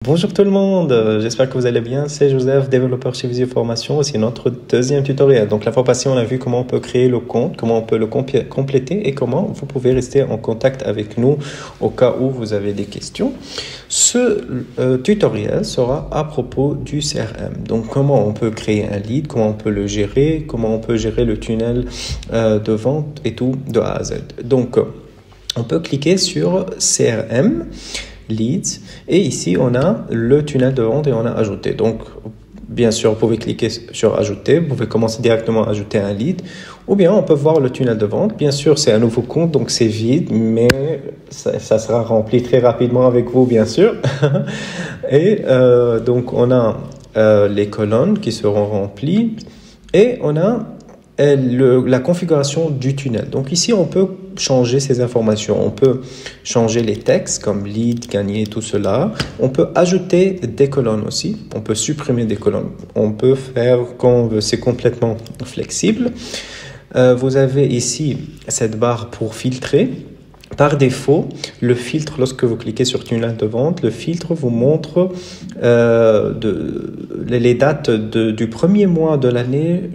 Bonjour tout le monde, j'espère que vous allez bien. C'est Joseph, développeur chez Visio Formation. C'est notre deuxième tutoriel. Donc la fois passée, on a vu comment on peut créer le compte, comment on peut le compléter et comment vous pouvez rester en contact avec nous au cas où vous avez des questions. Ce tutoriel sera à propos du CRM. Donc comment on peut créer un lead, comment on peut le gérer, comment on peut gérer le tunnel de vente et tout de A à Z. Donc on peut cliquer sur CRM. Leads, et ici on a le tunnel de vente et on a ajouté. Donc bien sûr vous pouvez cliquer sur ajouter, vous pouvez commencer directement à ajouter un lead, ou bien on peut voir le tunnel de vente. Bien sûr c'est un nouveau compte donc c'est vide, mais ça sera rempli très rapidement avec vous bien sûr. Et donc on a les colonnes qui seront remplies et on a la configuration du tunnel. Donc ici, on peut changer ces informations. On peut changer les textes comme lead, gagner, tout cela. On peut ajouter des colonnes aussi. On peut supprimer des colonnes. On peut faire quand on veut. C'est complètement flexible. Vous avez ici cette barre pour filtrer. Par défaut, le filtre, lorsque vous cliquez sur tunnel de vente, le filtre vous montre les dates du premier mois de l'année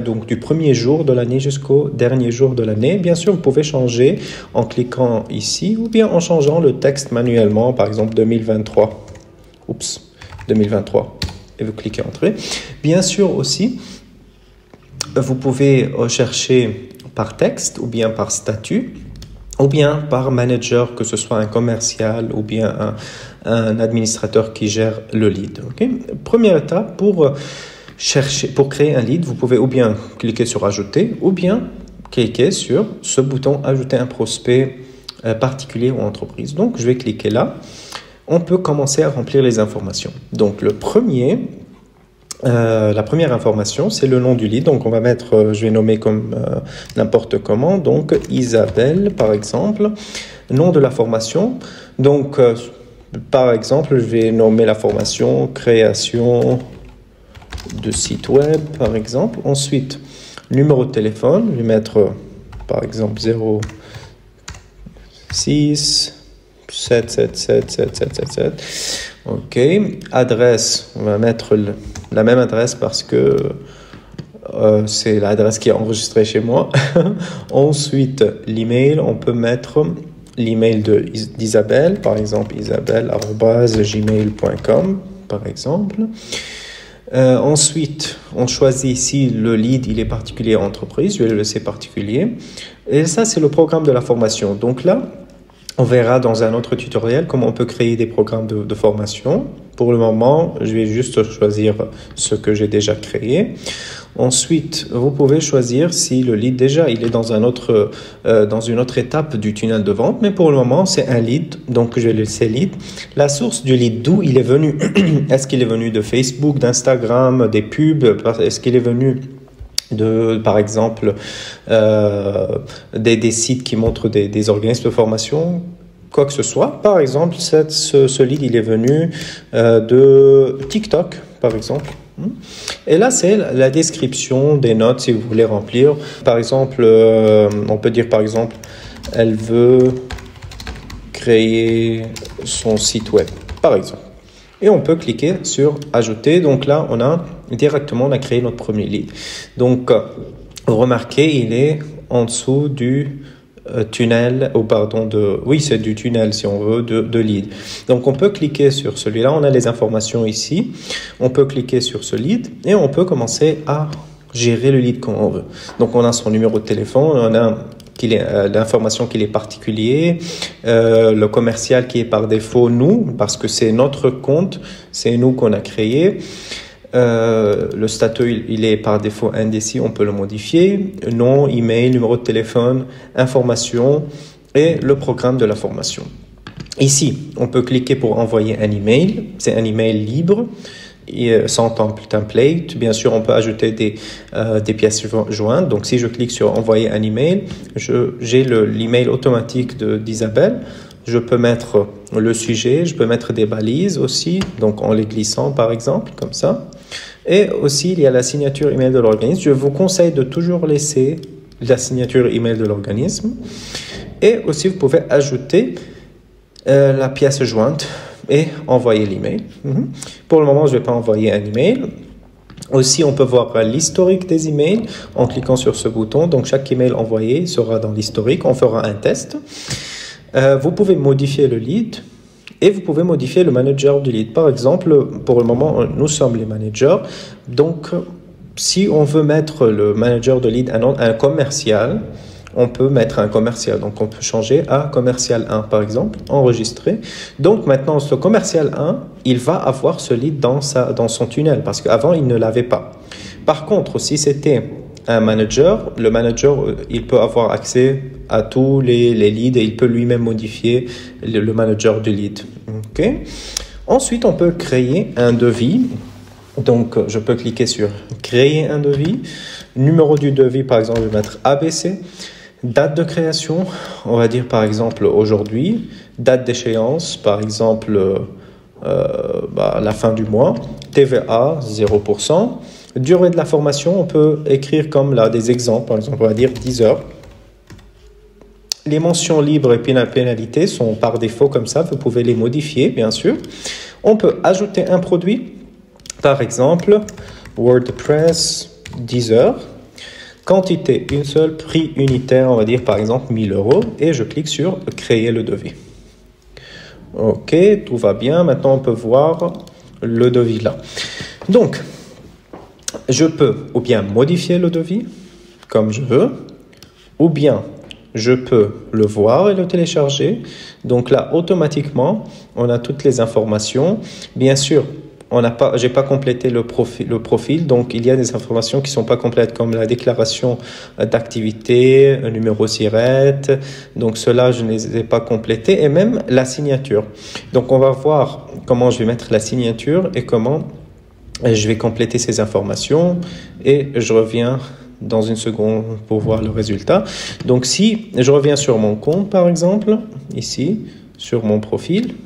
donc du premier jour de l'année jusqu'au dernier jour de l'année. Bien sûr, vous pouvez changer en cliquant ici ou bien en changeant le texte manuellement, par exemple 2023. 2023. Et vous cliquez Entrée. Bien sûr aussi, vous pouvez rechercher par texte ou bien par statut, ou bien par manager, que ce soit un commercial ou bien un administrateur qui gère le lead. Okay? Première étape, pour créer un lead, vous pouvez ou bien cliquer sur ajouter ou bien cliquer sur ce bouton ajouter un prospect particulier ou entreprise. Donc je vais cliquer là. On peut commencer à remplir les informations. Donc la première information, c'est le nom du lead. Donc, on va mettre, je vais nommer comme n'importe comment. Donc, Isabelle, par exemple. Nom de la formation. Donc, par exemple, je vais nommer la formation création de site web, par exemple. Ensuite, numéro de téléphone. Je vais mettre, par exemple, 06 777 7777. OK. Adresse, on va mettre la même adresse parce que c'est l'adresse qui est enregistrée chez moi. Ensuite, l'email, on peut mettre l'email d'Isabelle, par exemple isabelle@gmail.com, par exemple. Ensuite, on choisit ici le lead, il est particulier entreprise, je vais le laisser particulier. Et ça, c'est le programme de la formation. Donc là, on verra dans un autre tutoriel comment on peut créer des programmes de formation. Pour le moment, je vais juste choisir ce que j'ai déjà créé. Ensuite, vous pouvez choisir si le lead déjà il est dans une autre étape du tunnel de vente. Mais pour le moment, c'est un lead, donc je vais laisser lead. La source du lead, d'où il est venu? Est-ce qu'il est venu de Facebook, d'Instagram, des pubs? Est-ce qu'il est venu par exemple, des sites qui montrent des organismes de formation, quoi que ce soit. Par exemple, ce lead, il est venu de TikTok, par exemple. Et là, c'est la description des notes, si vous voulez remplir. Par exemple, on peut dire, par exemple, elle veut créer son site web, par exemple. Et on peut cliquer sur ajouter. Donc là, on a créé notre premier lead. Donc, remarquez, il est en dessous du tunnel, oui, c'est du tunnel si on veut, de lead. Donc, on peut cliquer sur celui-là. On a les informations ici. On peut cliquer sur ce lead et on peut commencer à gérer le lead comme on veut. Donc, on a son numéro de téléphone, on a l'information qu'il est particulier, le commercial qui est par défaut nous, parce que c'est notre compte, c'est nous qu'on a créé. Le statut, il est par défaut indécis, on peut le modifier. Nom, email, numéro de téléphone, information et le programme de la formation. Ici, on peut cliquer pour envoyer un email. C'est un email libre. Sans template. Bien sûr, on peut ajouter des pièces jointes. Donc, si je clique sur envoyer un email, j'ai l'email automatique d'Isabelle. Je peux mettre le sujet, je peux mettre des balises aussi, donc en les glissant par exemple, comme ça. Et aussi, il y a la signature email de l'organisme. Je vous conseille de toujours laisser la signature email de l'organisme. Et aussi, vous pouvez ajouter la pièce jointe. et envoyer l'email. Pour le moment, je ne vais pas envoyer un email. Aussi, on peut voir l'historique des emails en cliquant sur ce bouton. Donc, chaque email envoyé sera dans l'historique. On fera un test. Vous pouvez modifier le lead et vous pouvez modifier le manager du lead. Par exemple, pour le moment, nous sommes les managers. Donc, si on veut mettre le manager de lead un commercial, on peut mettre un commercial. Donc, on peut changer à commercial 1, par exemple, enregistrer. Donc, maintenant, ce commercial 1, il va avoir ce lead dans son tunnel parce qu'avant, il ne l'avait pas. Par contre, si c'était un manager, le manager, il peut avoir accès à tous les leads et il peut lui-même modifier le manager du lead. Okay. Ensuite, on peut créer un devis. Donc, je peux cliquer sur « Créer un devis ». Numéro du devis, par exemple, je vais mettre ABC. Date de création, on va dire par exemple aujourd'hui. Date d'échéance, par exemple la fin du mois. TVA, 0%. Durée de la formation, on peut écrire comme là des exemples. Par exemple, on va dire 10 heures. Les mentions libres et pénalités sont par défaut comme ça. Vous pouvez les modifier, bien sûr. On peut ajouter un produit. Par exemple, WordPress, 10 heures. Quantité, une seule, prix unitaire, on va dire par exemple 1000 €. Et je clique sur créer le devis. Ok, tout va bien. Maintenant, on peut voir le devis là. Donc, je peux ou bien modifier le devis comme je veux, ou bien je peux le voir et le télécharger. Donc là, automatiquement, on a toutes les informations. Bien sûr, j'ai pas complété le profil, donc il y a des informations qui sont pas complètes comme la déclaration d'activité, un numéro SIRET, donc cela je ne les ai pas complétés, et même la signature. Donc on va voir comment je vais mettre la signature et comment je vais compléter ces informations, et je reviens dans une seconde pour voir le résultat. Donc si je reviens sur mon compte par exemple, ici sur mon profil.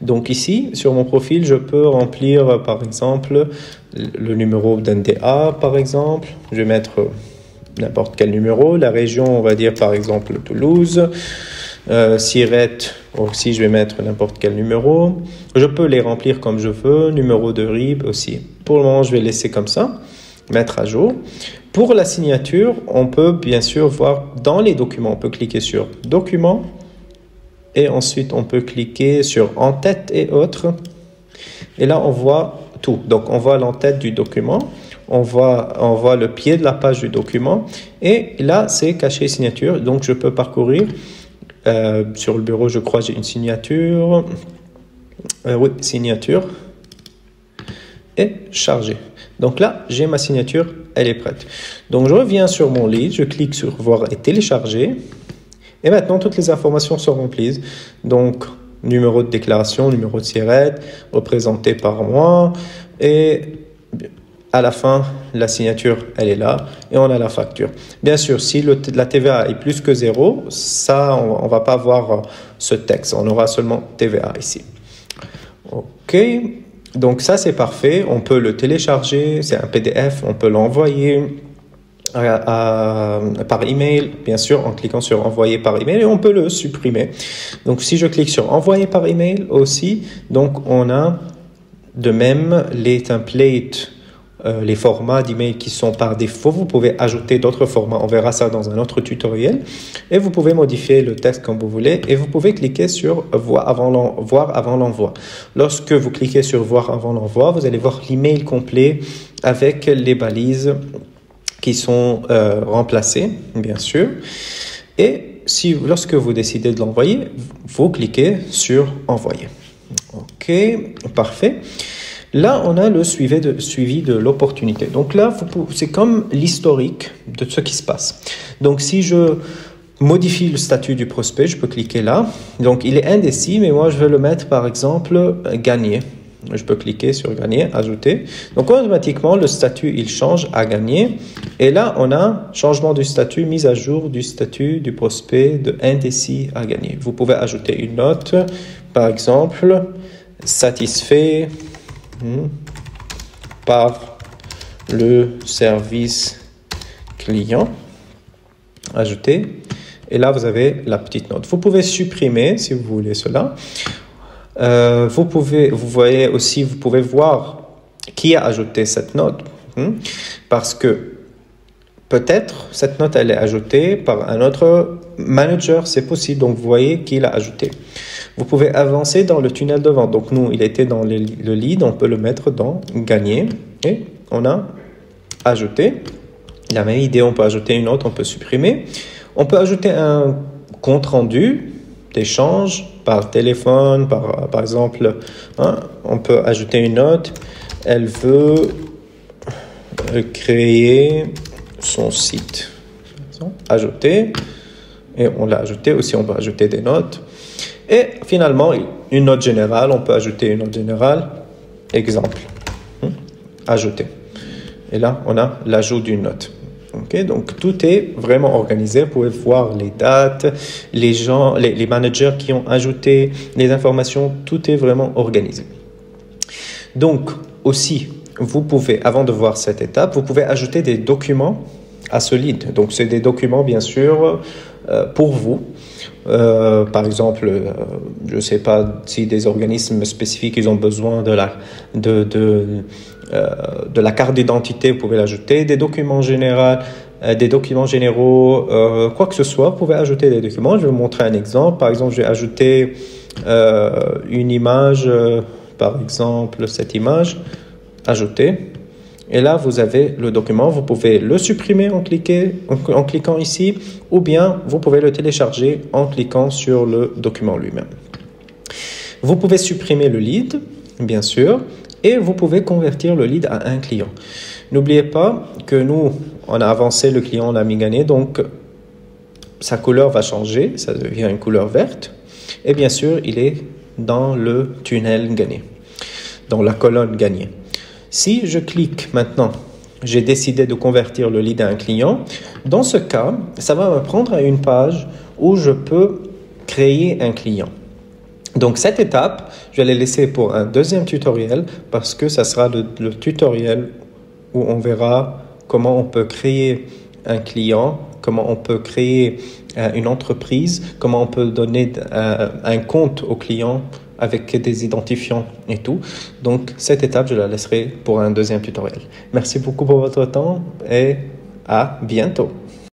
Donc ici, sur mon profil, je peux remplir par exemple le numéro d'NDA par exemple. Je vais mettre n'importe quel numéro. La région, on va dire par exemple Toulouse. SIRET, aussi je vais mettre n'importe quel numéro. Je peux les remplir comme je veux. Numéro de RIB aussi. Pour le moment, je vais laisser comme ça. Mettre à jour. Pour la signature, on peut bien sûr voir dans les documents. On peut cliquer sur Documents. Et ensuite, on peut cliquer sur En-tête et autres. Et là, on voit tout. Donc, on voit l'en-tête du document. On voit le pied de la page du document. Et là, c'est caché signature. Donc, je peux parcourir. Sur le bureau, je crois, j'ai une signature. Oui, signature. Et charger. Donc là, j'ai ma signature. Elle est prête. Donc, je reviens sur mon lead. Je clique sur Voir et télécharger. Et maintenant, toutes les informations sont remplies. Donc, numéro de déclaration, numéro de SIRET, représenté par mois. Et à la fin, la signature, elle est là. Et on a la facture. Bien sûr, si la TVA est plus que 0, ça, on ne va pas voir ce texte. On aura seulement TVA ici. OK. Donc, ça, c'est parfait. On peut le télécharger. C'est un PDF. On peut l'envoyer par email, bien sûr, en cliquant sur envoyer par email, et on peut le supprimer. Donc, si je clique sur envoyer par email aussi, donc on a de même les templates, les formats d'email qui sont par défaut. Vous pouvez ajouter d'autres formats. On verra ça dans un autre tutoriel. Et vous pouvez modifier le texte comme vous voulez. Et vous pouvez cliquer sur voir avant l'envoi. Lorsque vous cliquez sur voir avant l'envoi, vous allez voir l'email complet avec les balises qui sont remplacés, bien sûr. Et lorsque vous décidez de l'envoyer, vous cliquez sur envoyer. OK, parfait. Là, on a le suivi de l'opportunité. Donc là, c'est comme l'historique de ce qui se passe. Donc si je modifie le statut du prospect, je peux cliquer là. Donc il est indécis, mais moi je vais le mettre par exemple gagné. Je peux cliquer sur gagner, ajouter. Donc automatiquement, le statut, il change à gagner. Et là, on a changement du statut, mise à jour du statut du prospect de indécis à gagner. Vous pouvez ajouter une note, par exemple, satisfait par le service client. Ajouter. Et là, vous avez la petite note. Vous pouvez supprimer si vous voulez cela. Vous voyez aussi, vous pouvez voir qui a ajouté cette note, parce que peut-être cette note elle est ajoutée par un autre manager, c'est possible. Donc vous voyez qui l'a ajouté. Vous pouvez avancer dans le tunnel de vente. Donc nous, il était dans le lead, on peut le mettre dans gagner et on a ajouté. La même idée, on peut ajouter une note, on peut supprimer. On peut ajouter un compte rendu d'échange par téléphone, par exemple, on peut ajouter une note. Elle veut créer son site. Ajouter. Et on l'a ajouté aussi, on peut ajouter des notes. Et finalement, une note générale, on peut ajouter une note générale. Exemple. Ajouter. Et là, on a l'ajout d'une note. Okay, donc, tout est vraiment organisé. Vous pouvez voir les dates, les gens, les managers qui ont ajouté les informations. Tout est vraiment organisé. Donc, aussi, vous pouvez, avant de voir cette étape, vous pouvez ajouter des documents à ce lead. Donc, c'est des documents, bien sûr, pour vous. Par exemple, je ne sais pas si des organismes spécifiques ils ont besoin de la carte d'identité, vous pouvez l'ajouter, des documents généraux, quoi que ce soit, vous pouvez ajouter des documents. Je vais vous montrer un exemple. Par exemple, je vais ajouter une image, par exemple cette image, ajouter. Et là, vous avez le document. Vous pouvez le supprimer en cliquant ici, ou bien vous pouvez le télécharger en cliquant sur le document lui-même. Vous pouvez supprimer le lead, bien sûr, et vous pouvez convertir le lead à un client. N'oubliez pas que nous, on a avancé le client, on a mis gagné, donc sa couleur va changer, ça devient une couleur verte. Et bien sûr, il est dans le tunnel gagné, dans la colonne gagnée. Si je clique maintenant, j'ai décidé de convertir le lead à un client. Dans ce cas, ça va me prendre à une page où je peux créer un client. Donc, cette étape, je vais la laisser pour un deuxième tutoriel parce que ça sera le tutoriel où on verra comment on peut créer un client, comment on peut créer une entreprise, comment on peut donner un compte au client avec des identifiants et tout. Donc, cette étape, je la laisserai pour un deuxième tutoriel. Merci beaucoup pour votre temps et à bientôt.